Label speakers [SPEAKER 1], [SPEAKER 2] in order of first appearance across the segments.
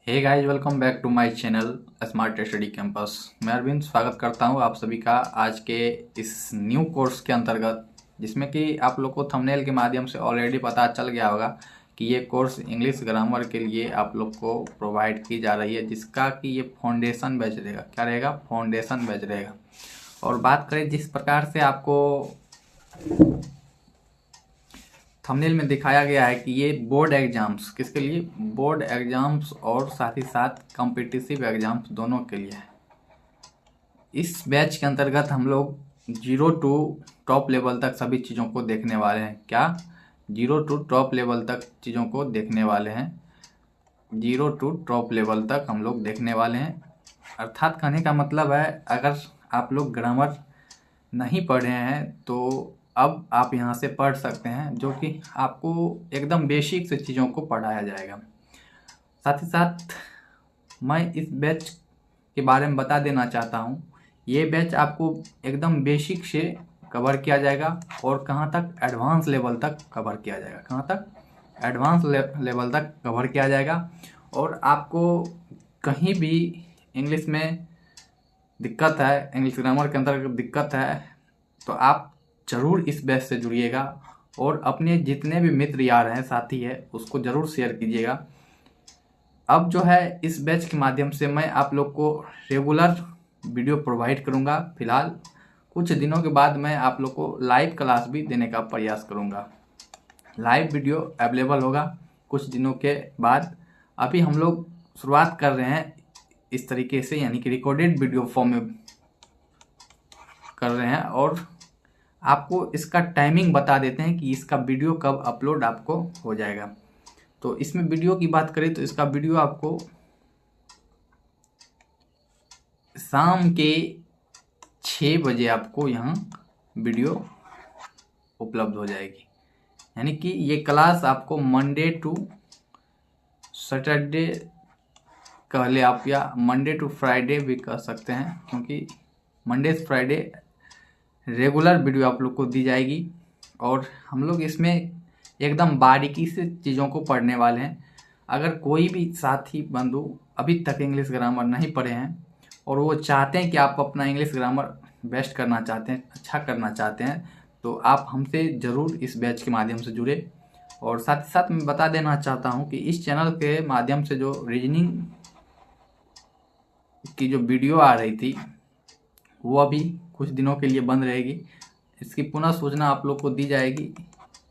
[SPEAKER 1] Hey guys, welcome back to my channel smart study campus. मैं अरविंद स्वागत करता हूं आप सभी का आज के इस न्यू कोर्स के अंतर्गत, जिसमें कि आप लोग को थंबनेल के माध्यम से ऑलरेडी पता चल गया होगा कि ये कोर्स इंग्लिश ग्रामर के लिए आप लोग को प्रोवाइड की जा रही है, जिसका कि ये फाउंडेशन बैच रहेगा। क्या रहेगा? फाउंडेशन बैच रहेगा। और बात करें जिस प्रकार से आपको थंबनेल में दिखाया गया है कि ये बोर्ड एग्जाम्स किसके लिए, बोर्ड एग्जाम्स और साथ ही साथ कॉम्पिटिटिव एग्जाम्स दोनों के लिए है। इस बैच के अंतर्गत हम लोग 0 टू टॉप लेवल तक सभी चीज़ों को देखने वाले हैं। क्या? 0 टू टॉप लेवल तक चीज़ों को देखने वाले हैं। 0 टू टॉप लेवल तक हम लोग देखने वाले हैं। अर्थात कहने का मतलब है, अगर आप लोग ग्रामर नहीं पढ़े हैं तो अब आप यहाँ से पढ़ सकते हैं, जो कि आपको एकदम बेसिक से चीज़ों को पढ़ाया जाएगा। साथ ही साथ मैं इस बैच के बारे में बता देना चाहता हूँ, ये बैच आपको एकदम बेसिक से कवर किया जाएगा और कहाँ तक, एडवांस लेवल तक कवर किया जाएगा। कहाँ तक? एडवांस लेवल तक कवर किया जाएगा। और आपको कहीं भी इंग्लिश में दिक्कत है, इंग्लिश ग्रामर के अंदर दिक्कत है, तो आप ज़रूर इस बैच से जुड़िएगा और अपने जितने भी मित्र यार हैं, साथी है, उसको ज़रूर शेयर कीजिएगा। अब जो है इस बैच के माध्यम से मैं आप लोग को रेगुलर वीडियो प्रोवाइड करूंगा। फिलहाल कुछ दिनों के बाद मैं आप लोग को लाइव क्लास भी देने का प्रयास करूंगा। लाइव वीडियो अवेलेबल होगा कुछ दिनों के बाद। अभी हम लोग शुरुआत कर रहे हैं इस तरीके से, यानी कि रिकॉर्डेड वीडियो फॉर्म में कर रहे हैं। और आपको इसका टाइमिंग बता देते हैं कि इसका वीडियो कब अपलोड आपको हो जाएगा। तो इसमें वीडियो की बात करें तो इसका वीडियो आपको शाम के 6 बजे आपको यहाँ वीडियो उपलब्ध हो जाएगी। यानी कि ये क्लास आपको मंडे टू सैटरडे कह ले आप, या मंडे टू फ्राइडे भी कह सकते हैं, क्योंकि मंडे से फ्राइडे रेगुलर वीडियो आप लोग को दी जाएगी। और हम लोग इसमें एकदम बारीकी से चीज़ों को पढ़ने वाले हैं। अगर कोई भी साथी बंधु अभी तक इंग्लिश ग्रामर नहीं पढ़े हैं और वो चाहते हैं कि आप अपना इंग्लिश ग्रामर बेस्ट करना चाहते हैं, अच्छा करना चाहते हैं, तो आप हमसे ज़रूर इस बैच के माध्यम से जुड़े। और साथ ही साथ मैं बता देना चाहता हूँ कि इस चैनल के माध्यम से जो रीजनिंग की जो वीडियो आ रही थी, वो अभी कुछ दिनों के लिए बंद रहेगी। इसकी पुनः सूचना आप लोग को दी जाएगी।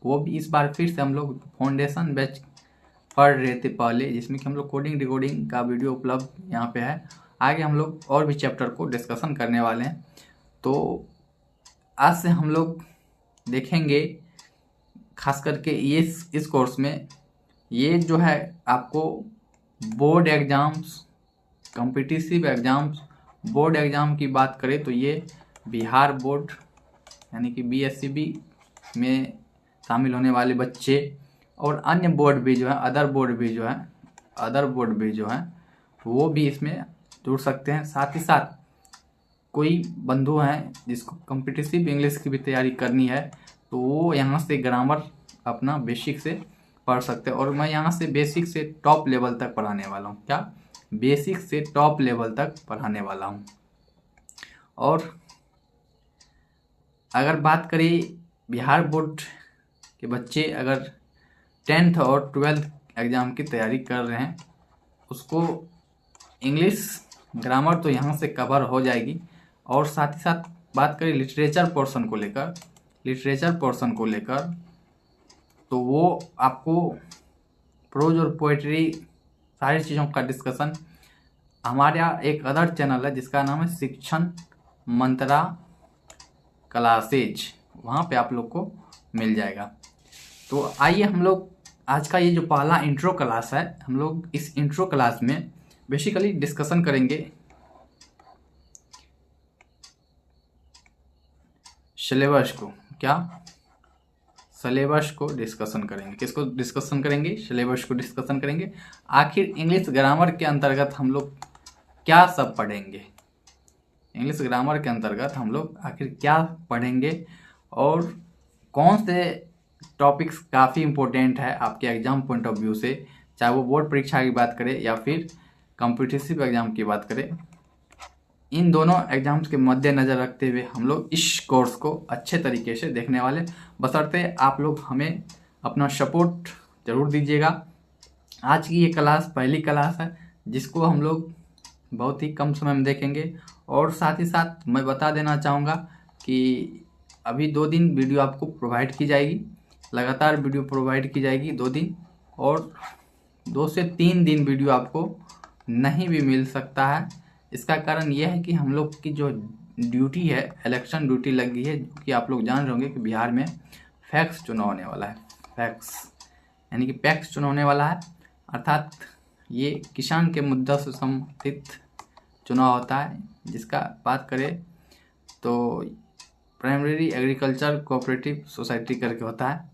[SPEAKER 1] वो भी इस बार फिर से हम लोग फाउंडेशन बैच पढ़ रहे थे पहले, जिसमें कि हम लोग कोडिंग डिकोडिंग का वीडियो उपलब्ध यहाँ पे है। आगे हम लोग और भी चैप्टर को डिस्कशन करने वाले हैं। तो आज से हम लोग देखेंगे, खास करके ये इस कोर्स में ये जो है आपको board exams, competitive exams, board exam की बात करें तो ये बिहार बोर्ड यानी कि BSCB में शामिल होने वाले बच्चे और अन्य बोर्ड भी जो है, अदर बोर्ड भी जो है वो भी इसमें जुड़ सकते हैं। साथ ही साथ कोई बंधु हैं जिसको कॉम्पिटिटिव इंग्लिश की भी तैयारी करनी है, तो वो यहाँ से ग्रामर अपना बेसिक से पढ़ सकते हैं। और मैं यहाँ से बेसिक से टॉप लेवल तक पढ़ाने वाला हूँ। क्या? बेसिक से टॉप लेवल तक पढ़ाने वाला हूँ। और अगर बात करें बिहार बोर्ड के बच्चे अगर 10th और 12th एग्ज़ाम की तैयारी कर रहे हैं, उसको इंग्लिश ग्रामर तो यहाँ से कवर हो जाएगी। और साथ ही साथ बात करें लिटरेचर पोर्शन को लेकर, तो वो आपको प्रोज और पोइट्री सारी चीज़ों का डिस्कशन हमारे यहाँ एक अदर चैनल है जिसका नाम है शिक्षण मंत्रा क्लासेज, वहाँ पे आप लोग को मिल जाएगा। तो आइए हम लोग आज का ये जो पहला इंट्रो क्लास है, हम लोग इस इंट्रो क्लास में बेसिकली डिस्कशन करेंगे सिलेबस को। क्या? सिलेबस को डिस्कशन करेंगे। किसको डिस्कशन करेंगे? सिलेबस को डिस्कशन करेंगे। आखिर इंग्लिश ग्रामर के अंतर्गत हम लोग क्या सब पढ़ेंगे, इंग्लिश ग्रामर के अंतर्गत हम लोग आखिर क्या पढ़ेंगे और कौन से टॉपिक्स काफ़ी इम्पोर्टेंट है आपके एग्जाम पॉइंट ऑफ व्यू से, चाहे वो बोर्ड परीक्षा की बात करें या फिर कॉम्पिटिटिव एग्जाम की बात करें, इन दोनों एग्जाम्स के मद्देनज़र रखते हुए हम लोग इस कोर्स को अच्छे तरीके से देखने वाले, बशर्ते आप लोग हमें अपना सपोर्ट ज़रूर दीजिएगा। आज की ये क्लास पहली क्लास है जिसको हम लोग बहुत ही कम समय में देखेंगे, और साथ ही साथ मैं बता देना चाहूँगा कि अभी 2 दिन वीडियो आपको प्रोवाइड की जाएगी, लगातार वीडियो प्रोवाइड की जाएगी 2 दिन, और 2 से 3 दिन वीडियो आपको नहीं भी मिल सकता है। इसका कारण यह है कि हम लोग की जो ड्यूटी है, इलेक्शन ड्यूटी लग गई है, जो कि आप लोग जान रहे होंगे कि बिहार में फैक्स चुनाव होने वाला है। फैक्स यानी कि पैक्स चुनाव होने वाला है, अर्थात ये किसान के मुद्दा से संबंधित चुनाव होता है, जिसका बात करें तो प्राइमरी एग्रीकल्चर कोऑपरेटिव सोसाइटी करके होता है।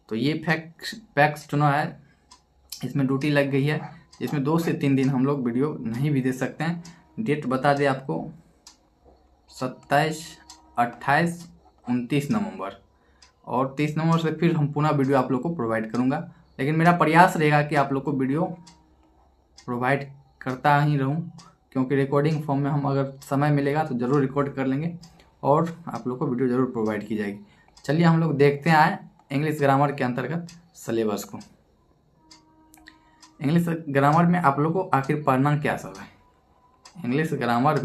[SPEAKER 1] तो ये पैक्स चुनाव है, इसमें ड्यूटी लग गई है, इसमें 2 से 3 दिन हम लोग वीडियो नहीं भी दे सकते हैं। डेट बता दें आपको 27, 28, 29 नवंबर, और 30 नवंबर से फिर हम पुनः वीडियो आप लोग को प्रोवाइड करूंगा। लेकिन मेरा प्रयास रहेगा कि आप लोग को वीडियो प्रोवाइड करता ही रहूं, क्योंकि रिकॉर्डिंग फॉर्म में हम अगर समय मिलेगा तो ज़रूर रिकॉर्ड कर लेंगे और आप लोग को वीडियो ज़रूर प्रोवाइड की जाएगी। चलिए हम लोग देखते हैं इंग्लिश ग्रामर के अंतर्गत सिलेबस को। इंग्लिश ग्रामर में आप लोग को आखिर पढ़ना क्या सब है? इंग्लिश ग्रामर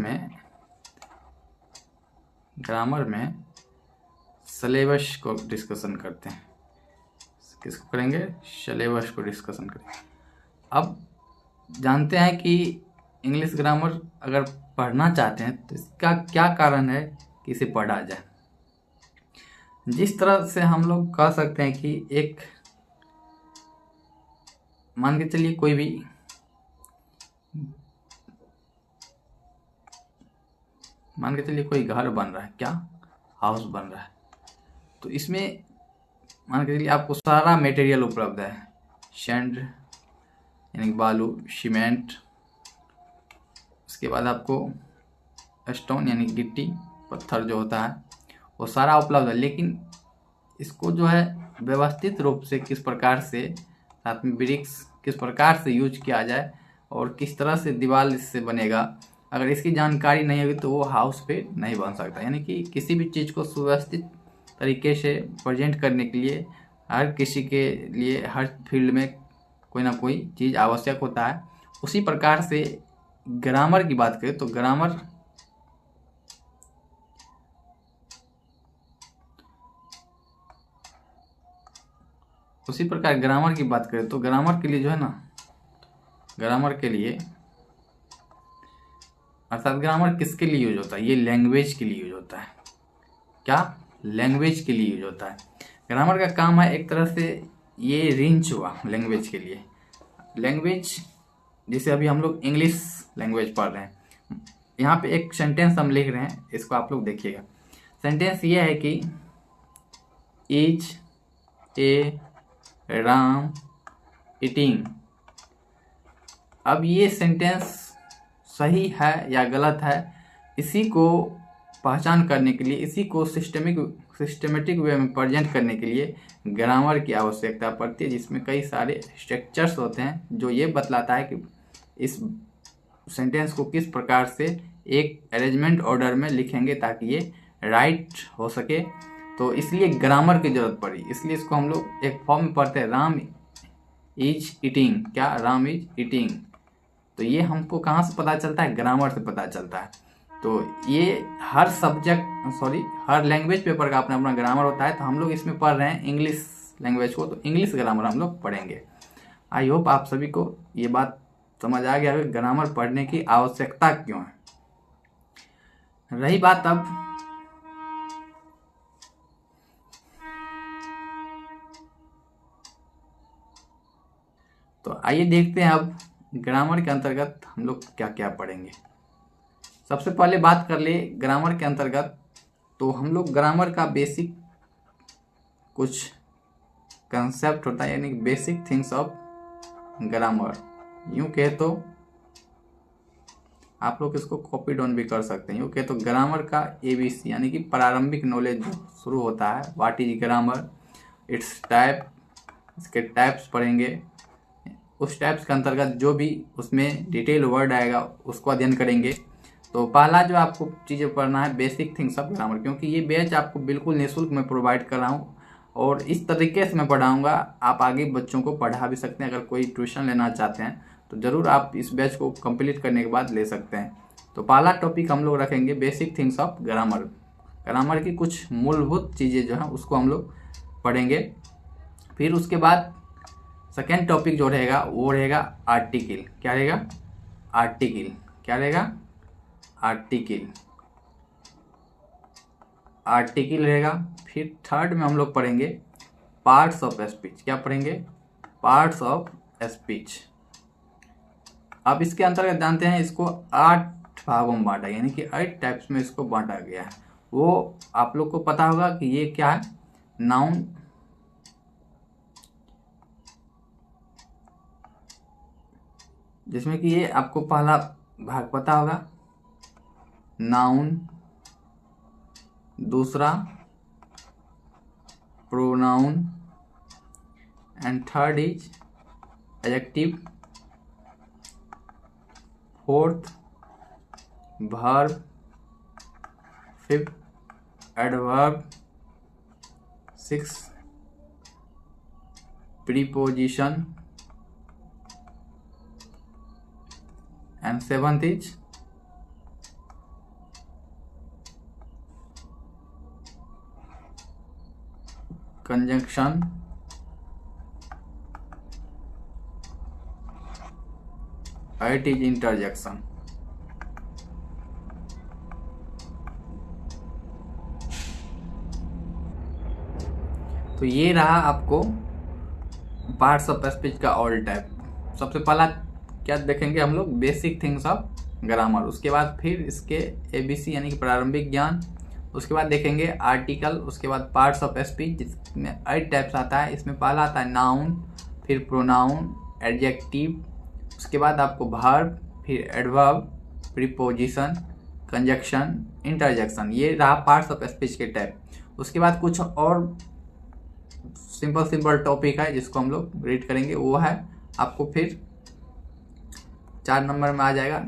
[SPEAKER 1] में सिलेबस को डिस्कशन करते हैं। किसको करेंगे? सिलेबस को डिस्कशन करेंगे। अब जानते हैं कि इंग्लिश ग्रामर अगर पढ़ना चाहते हैं तो इसका क्या कारण है कि इसे पढ़ा जाए। जिस तरह से हम लोग कह सकते हैं कि एक मान के चलिए कोई भी कोई घर बन रहा है, क्या हाउस बन रहा है, तो इसमें मान के चलिए आपको सारा मटेरियल उपलब्ध है, सैंड यानी बालू, सीमेंट, उसके बाद आपको स्टोन यानी गिट्टी पत्थर जो होता है वो सारा उपलब्ध है। लेकिन इसको जो है व्यवस्थित रूप से किस प्रकार से, साथ में ब्रिक्स किस प्रकार से यूज किया जाए और किस तरह से दीवार इससे बनेगा, अगर इसकी जानकारी नहीं होगी तो वो हाउस पे नहीं बन सकता। यानी कि किसी भी चीज़ को सुव्यवस्थित तरीके से प्रेजेंट करने के लिए हर किसी के लिए हर फील्ड में कोई ना कोई चीज़ आवश्यक होता है। उसी प्रकार से ग्रामर की बात करें तो ग्रामर ग्रामर के लिए जो है ना, ग्रामर के लिए अर्थात ग्रामर किसके लिए यूज होता है? ये लैंग्वेज के लिए यूज होता है। क्या? लैंग्वेज के लिए यूज होता है। ग्रामर का काम है एक तरह से, ये रेंज हुआ लैंग्वेज के लिए। लैंग्वेज जैसे अभी हम लोग इंग्लिश लैंग्वेज पढ़ रहे हैं, यहाँ पे एक सेंटेंस हम लिख रहे हैं, इसको आप लोग देखिएगा। सेंटेंस ये है कि इज ए राम ईटिंग। अब ये सेंटेंस सही है या गलत है, इसी को पहचान करने के लिए, इसी को सिस्टमेटिक वे में प्रेजेंट करने के लिए ग्रामर की आवश्यकता पड़ती है, जिसमें कई सारे स्ट्रक्चर्स होते हैं जो ये बतलाता है कि इस सेंटेंस को किस प्रकार से एक अरेंजमेंट ऑर्डर में लिखेंगे ताकि ये राइट हो सके। तो इसलिए ग्रामर की जरूरत पड़ी, इसलिए इसको हम लोग एक फॉर्म में पढ़ते हैं, राम इज ईटिंग। क्या? Ram is eating. तो ये हमको कहाँ से पता चलता है? ग्रामर से पता चलता है। तो ये हर लैंग्वेज पेपर का अपना अपना ग्रामर होता है। तो हम लोग इसमें पढ़ रहे हैं इंग्लिश लैंग्वेज को, तो इंग्लिश ग्रामर हम लोग पढ़ेंगे। आई होप आप सभी को ये बात समझ आ गया कि ग्रामर पढ़ने की आवश्यकता क्यों है। रही बात अब तो आइए देखते हैं अब ग्रामर के अंतर्गत हम लोग क्या क्या पढ़ेंगे। सबसे पहले बात कर ले ग्रामर के अंतर्गत, तो हम लोग ग्रामर का बेसिक कुछ कंसेप्ट होता है, यानी बेसिक थिंग्स ऑफ ग्रामर। यूं कहे तो आप लोग इसको कॉपी डाउन भी कर सकते हैं। यूं कहे तो ग्रामर का ABC यानी कि प्रारंभिक नॉलेज जो शुरू होता है, what is grammar, it's type, इसके टाइप्स पढ़ेंगे, उस टाइप्स के अंतर्गत जो भी उसमें डिटेल वर्ड आएगा उसको अध्ययन करेंगे। तो पहला जो आपको चीज़ें पढ़ना है बेसिक थिंग्स ऑफ ग्रामर, क्योंकि ये बैच आपको बिल्कुल निःशुल्क में प्रोवाइड कर रहा हूँ और इस तरीके से मैं पढ़ाऊँगा, आप आगे बच्चों को पढ़ा भी सकते हैं। अगर कोई ट्यूशन लेना चाहते हैं तो ज़रूर आप इस बैच को कंप्लीट करने के बाद ले सकते हैं। तो पहला टॉपिक हम लोग रखेंगे basic things of grammar. Grammar की कुछ मूलभूत चीज़ें जो हैं उसको हम लोग पढ़ेंगे। फिर उसके बाद सेकेंड टॉपिक जो रहेगा वो रहेगा आर्टिकल। क्या रहेगा? आर्टिकल। क्या रहेगा? आर्टिकल। आर्टिकल रहेगा। फिर थर्ड में हम लोग पढ़ेंगे पार्ट्स ऑफ स्पीच। क्या पढ़ेंगे? Parts of speech. अब इसके अंतर्गत जानते हैं इसको 8 भागों में बांटा, यानी कि 8 टाइप्स में इसको बांटा गया है। वो आप लोग को पता होगा कि ये क्या है? नाउन, जिसमें कि ये आपको पहला भाग पता होगा नाउन, दूसरा pronoun and third is adjective, fourth verb, fifth adverb, sixth preposition and seventh is conjunction, eight is interjection. तो ये रहा आपको पार्ट्स ऑफ स्पीच का ऑल टाइप। सबसे पहला क्या देखेंगे हम लोग? Basic things of grammar. उसके बाद फिर इसके ABC यानी कि प्रारंभिक ज्ञान। उसके बाद देखेंगे आर्टिकल। उसके बाद पार्ट्स ऑफ स्पीच जिसमें 8 टाइप्स आता है। इसमें पहला आता है नाउन, फिर प्रोनाउन, एडजेक्टिव, उसके बाद आपको वर्ब, फिर एडवर्ब, प्रीपोजिशन, कंजक्शन, इंटरजेक्शन। ये रहा पार्ट्स ऑफ स्पीच के टाइप। उसके बाद कुछ और सिंपल टॉपिक है जिसको हम लोग रीड करेंगे। वो है आपको फिर 4 नंबर में आ जाएगा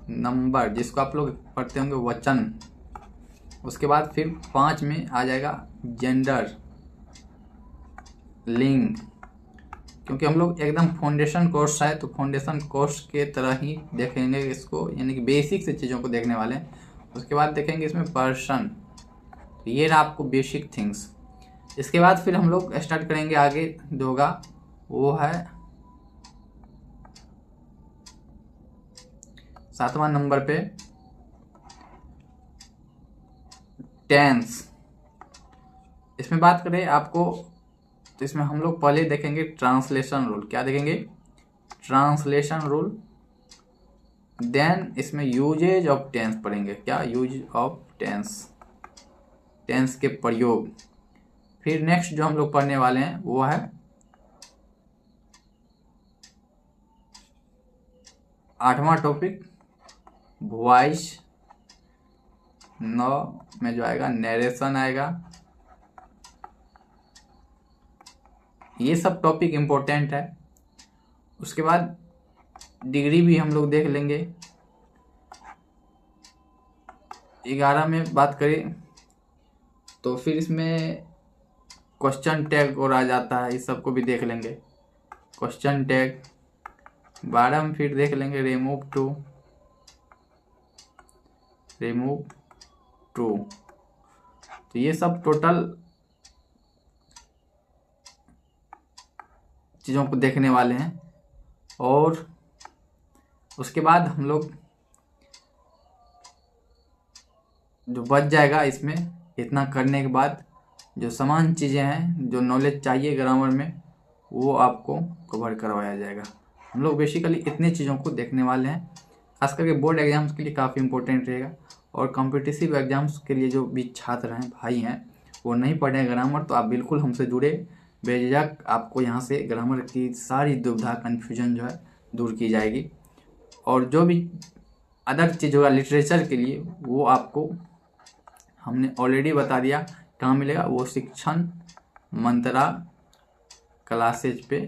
[SPEAKER 1] नंबर, जिसको आप लोग पढ़ते होंगे वचन। उसके बाद फिर 5 में आ जाएगा जेंडर, लिंग, क्योंकि हम लोग एकदम फाउंडेशन कोर्स है तो फाउंडेशन कोर्स के तरह ही देखेंगे इसको, यानी कि बेसिक से चीज़ों को देखने वाले हैं। उसके बाद देखेंगे इसमें पर्सन। तो ये रहा आपको बेसिक थिंग्स। इसके बाद फिर हम लोग स्टार्ट करेंगे आगे जो होगा वो है 7वां नंबर पे टेंस। इसमें बात करें आपको तो इसमें हम लोग पहले देखेंगे ट्रांसलेशन रूल। क्या देखेंगे? Translation rule. देन इसमें यूजेज ऑफ टेंस पढ़ेंगे। क्या? यूज ऑफ टेंस, टेंस के प्रयोग। फिर नेक्स्ट जो हम लोग पढ़ने वाले हैं वो है 8वां टॉपिक वॉइस। 9 में जो आएगा नरेशन आएगा। ये सब टॉपिक इम्पोर्टेंट है। उसके बाद डिग्री भी हम लोग देख लेंगे। 11 में बात करें तो फिर इसमें क्वेश्चन टैग और आ जाता है, इस सबको भी देख लेंगे। क्वेश्चन टैग 12 में फिर देख लेंगे रिमूव टू। तो ये सब टोटल चीज़ों को देखने वाले हैं। और उसके बाद हम लोग जो बच जाएगा इसमें इतना करने के बाद जो समान चीज़ें हैं जो नॉलेज चाहिए ग्रामर में वो आपको कवर करवाया जाएगा। हम लोग बेसिकली इतने चीज़ों को देखने वाले हैं। खास करके बोर्ड एग्जाम्स के लिए काफ़ी इंपॉर्टेंट रहेगा और कॉम्पिटिटिव एग्जाम्स के लिए जो भी छात्र हैं, भाई हैं, वो नहीं पढ़े ग्रामर तो आप बिल्कुल हमसे जुड़े, बेझिझक आपको यहाँ से ग्रामर की सारी दुविधा कन्फ्यूजन जो है दूर की जाएगी। और जो भी अदर चीज़ होगा लिटरेचर के लिए वो आपको हमने ऑलरेडी बता दिया कहाँ मिलेगा। वो शिक्षण मंत्रा क्लासेज पे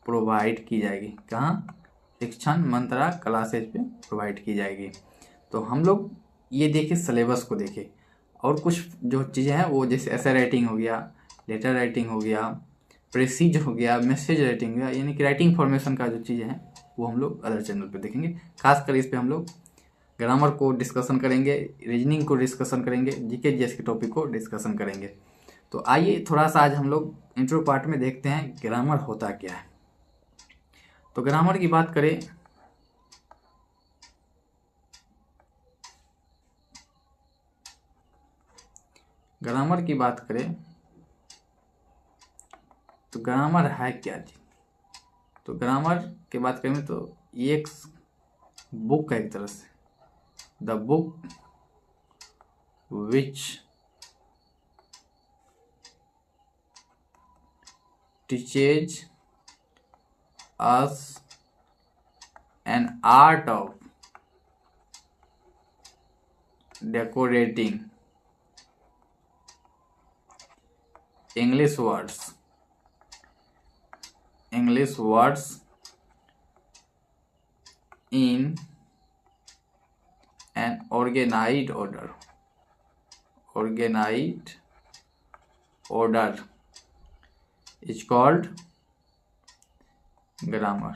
[SPEAKER 1] प्रोवाइड की जाएगी। कहाँ? शिक्षण मंत्रा क्लासेज पे प्रोवाइड की जाएगी। तो हम लोग ये देखें, सिलेबस को देखें, और कुछ जो चीज़ें हैं वो जैसे ऐसे राइटिंग हो गया, लेटर राइटिंग हो गया, प्रेसीज हो गया, मैसेज राइटिंग हो गया, यानी कि राइटिंग फॉर्मेशन का जो चीज़ें हैं वो हम लोग अदर चैनल पे देखेंगे। खासकर इस पे हम लोग ग्रामर को डिस्कशन करेंगे, रीजनिंग को डिस्कशन करेंगे, जीके जीएस के टॉपिक को डिस्कशन करेंगे। तो आइए थोड़ा सा आज हम लोग इंट्रो पार्ट में देखते हैं ग्रामर होता क्या है। तो ग्रामर की बात करें तो ग्रामर है क्या जी? तो ग्रामर की बात करें तो ये एक बुक है, एक तरह से the book which teaches us an art of decorating English words in an organized order is called grammar.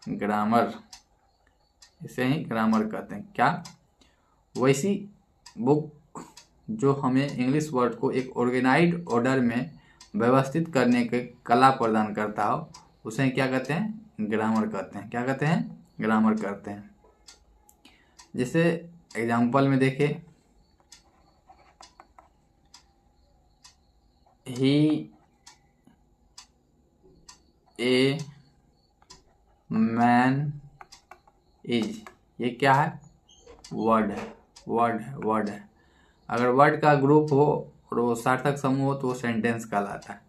[SPEAKER 1] Grammar, इसे ही ग्रामर कहते हैं। क्या? वैसी बुक जो हमें इंग्लिश वर्ड को एक ऑर्गेनाइज्ड ऑर्डर में व्यवस्थित करने के कला प्रदान करता हो, उसे क्या कहते हैं? ग्रामर कहते हैं। क्या कहते हैं? ग्रामर कहते हैं। जैसे एग्जाम्पल में देखें, ही ए मैन इज, ये क्या है? वर्ड है। अगर वर्ड का ग्रुप हो और वो सार्थक समूह हो तो वो सेंटेंस कहलाता है।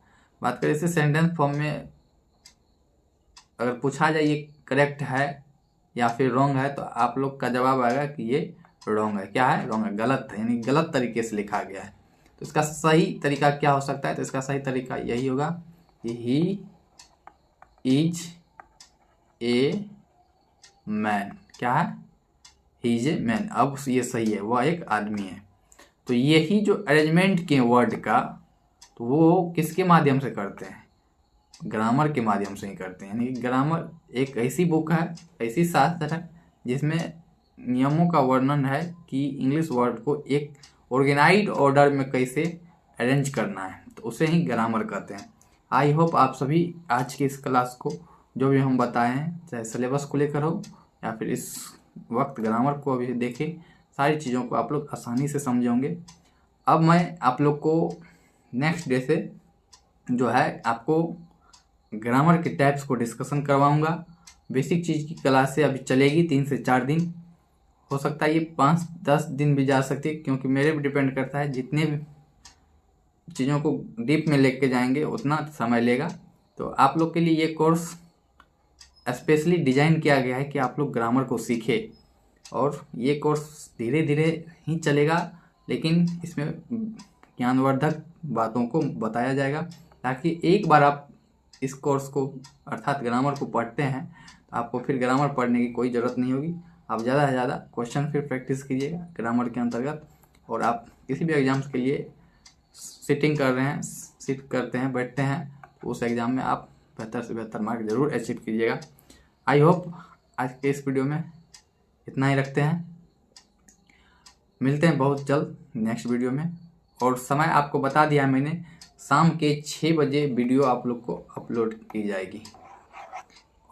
[SPEAKER 1] बात करें इसे सेंटेंस फॉर्म में, अगर पूछा जाए ये करेक्ट है या फिर रॉन्ग है, तो आप लोग का जवाब आएगा कि ये रॉन्ग है। क्या है? रॉन्ग है, गलत है, यानी गलत तरीके से लिखा गया है। तो इसका सही तरीका क्या हो सकता है? तो इसका सही तरीका यही होगा कि ही इज ए मैन। क्या है? He is a man. अब ये सही है, वह एक आदमी है। तो यही जो अरेंजमेंट के वर्ड का, तो वो किसके माध्यम से करते हैं? ग्रामर के माध्यम से ही करते हैं। यानी ग्रामर एक ऐसी बुक है, ऐसी शास्त्र है जिसमें नियमों का वर्णन है कि इंग्लिश वर्ड को एक ऑर्गेनाइज्ड ऑर्डर में कैसे अरेंज करना है, तो उसे ही ग्रामर कहते हैं। आई होप आप सभी आज की इस क्लास को जो भी हम बताए हैं, चाहे सिलेबस को लेकर हो या फिर इस वक्त ग्रामर को अभी देखें, सारी चीज़ों को आप लोग आसानी से समझे होंगे। अब मैं आप लोग को नेक्स्ट डे से जो है आपको ग्रामर के टाइप्स को डिस्कशन करवाऊंगा। बेसिक चीज़ की क्लासें अभी चलेगी 3 से 4 दिन, हो सकता है ये 5-10 दिन भी जा सकती है, क्योंकि मेरे पे डिपेंड करता है। जितने भी चीज़ों को डीप में लेके जाएंगे उतना समय लेगा। तो आप लोग के लिए ये कोर्स स्पेशली डिजाइन किया गया है कि आप लोग ग्रामर को सीखें, और ये कोर्स धीरे धीरे ही चलेगा, लेकिन इसमें ज्ञानवर्धक बातों को बताया जाएगा, ताकि एक बार आप इस कोर्स को अर्थात ग्रामर को पढ़ते हैं तो आपको फिर ग्रामर पढ़ने की कोई ज़रूरत नहीं होगी। आप ज़्यादा से ज़्यादा क्वेश्चन फिर प्रैक्टिस कीजिएगा ग्रामर के अंतर्गत, और आप किसी भी एग्जाम्स के लिए सिट करते हैं, बैठते हैं, तो उस एग्ज़ाम में आप बेहतर से बेहतर मार्क जरूर अचीव कीजिएगा। आई होप आज के इस वीडियो में इतना ही रखते हैं। मिलते हैं बहुत जल्द नेक्स्ट वीडियो में, और समय आपको बता दिया मैंने, शाम के 6 बजे वीडियो आप लोग को अपलोड की जाएगी,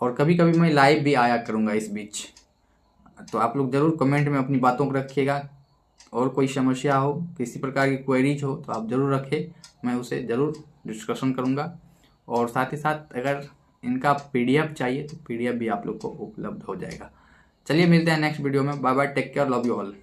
[SPEAKER 1] और कभी कभी मैं लाइव भी आया करूँगा इस बीच। तो आप लोग ज़रूर कमेंट में अपनी बातों को रखिएगा, और कोई समस्या हो, किसी प्रकार की क्वेरीज हो तो आप ज़रूर रखें, मैं उसे ज़रूर डिस्कशन करूँगा। और साथ ही साथ अगर इनका PDF चाहिए तो PDF भी आप लोग को उपलब्ध हो जाएगा। चलिए मिलते हैं नेक्स्ट वीडियो में। Bye bye, take care, love you all.